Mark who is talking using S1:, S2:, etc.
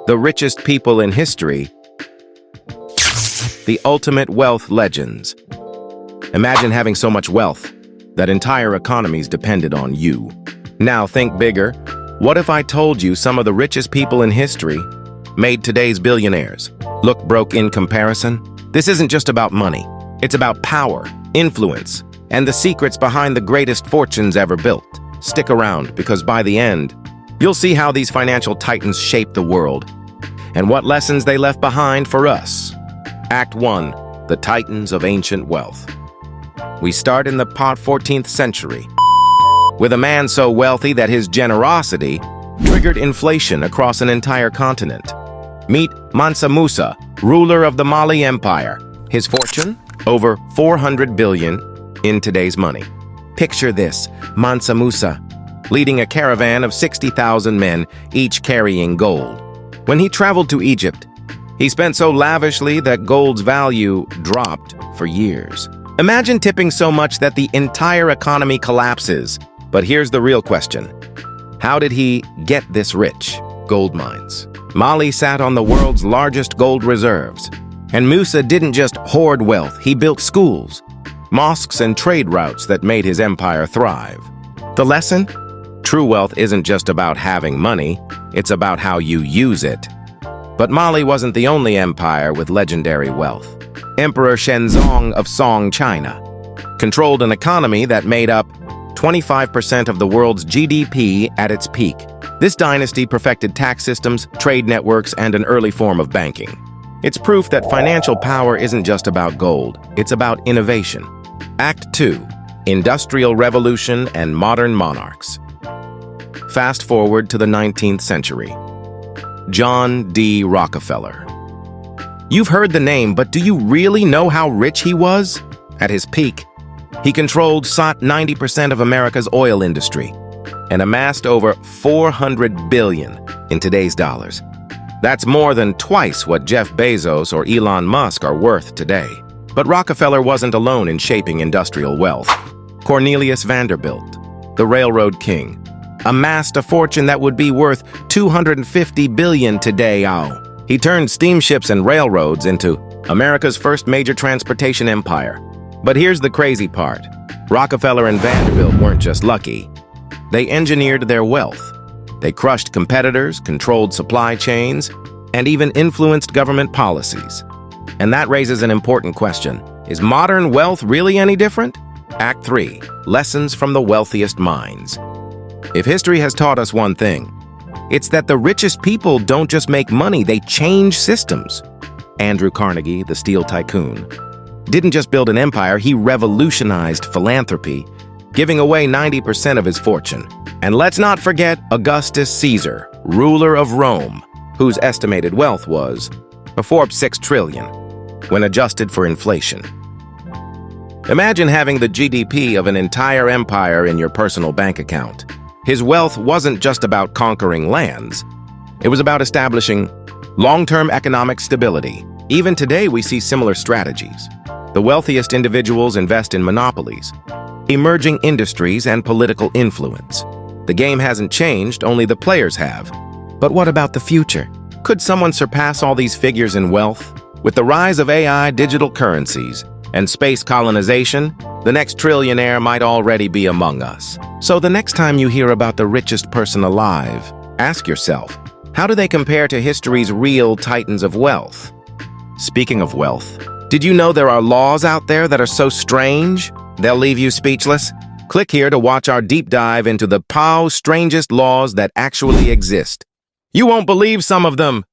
S1: The richest people in history, the ultimate wealth legends. Imagine having so much wealth that entire economies depended on you. Now think bigger. What if I told you some of the richest people in history made today's billionaires look broke in comparison? This isn't just about money. It's about power, influence, and the secrets behind the greatest fortunes ever built. Stick around, because by the end, you'll see how these financial titans shaped the world and what lessons they left behind for us. Act 1. The Titans of Ancient Wealth. We start in the 14th century with a man so wealthy that his generosity triggered inflation across an entire continent. Meet Mansa Musa, ruler of the Mali Empire. His fortune? Over 400 billion in today's money. Picture this, Mansa Musa leading a caravan of 60,000 men, each carrying gold. When he traveled to Egypt, he spent so lavishly that gold's value dropped for years. Imagine tipping so much that the entire economy collapses. But here's the real question. How did he get this rich? Gold mines. Mali sat on the world's largest gold reserves. And Musa didn't just hoard wealth, he built schools, mosques, and trade routes that made his empire thrive. The lesson? True wealth isn't just about having money, it's about how you use it. But Mali wasn't the only empire with legendary wealth. Emperor Shenzong of Song, China, controlled an economy that made up 25% of the world's GDP at its peak. This dynasty perfected tax systems, trade networks, and an early form of banking. It's proof that financial power isn't just about gold, it's about innovation. Act 2. Industrial Revolution and Modern Monarchs. Fast forward to the 19th century. John D. Rockefeller. You've heard the name, but do you really know how rich he was? At his peak, he controlled 90% of America's oil industry and amassed over 400 billion in today's dollars. That's more than twice what Jeff Bezos or Elon Musk are worth today. But Rockefeller wasn't alone in shaping industrial wealth. Cornelius Vanderbilt, the railroad king, amassed a fortune that would be worth 250 billion today. He turned steamships and railroads into America's first major transportation empire. But here's the crazy part. Rockefeller and Vanderbilt weren't just lucky. They engineered their wealth. They crushed competitors, controlled supply chains, and even influenced government policies. And that raises an important question. Is modern wealth really any different? Act 3. Lessons from the wealthiest minds. If history has taught us one thing, it's that the richest people don't just make money, they change systems. Andrew Carnegie, the steel tycoon, didn't just build an empire, he revolutionized philanthropy, giving away 90% of his fortune. And let's not forget Augustus Caesar, ruler of Rome, whose estimated wealth was a Forbes 6 trillion when adjusted for inflation. Imagine having the GDP of an entire empire in your personal bank account. His wealth wasn't just about conquering lands. It was about establishing long-term economic stability. Even today, we see similar strategies. The wealthiest individuals invest in monopolies, emerging industries, and political influence. The game hasn't changed, only the players have. But what about the future? Could someone surpass all these figures in wealth? With the rise of AI, digital currencies, and space colonization, the next trillionaire might already be among us. So the next time you hear about the richest person alive, ask yourself, how do they compare to history's real titans of wealth? Speaking of wealth, did you know there are laws out there that are so strange they'll leave you speechless? Click here to watch our deep dive into the strangest laws that actually exist. You won't believe some of them.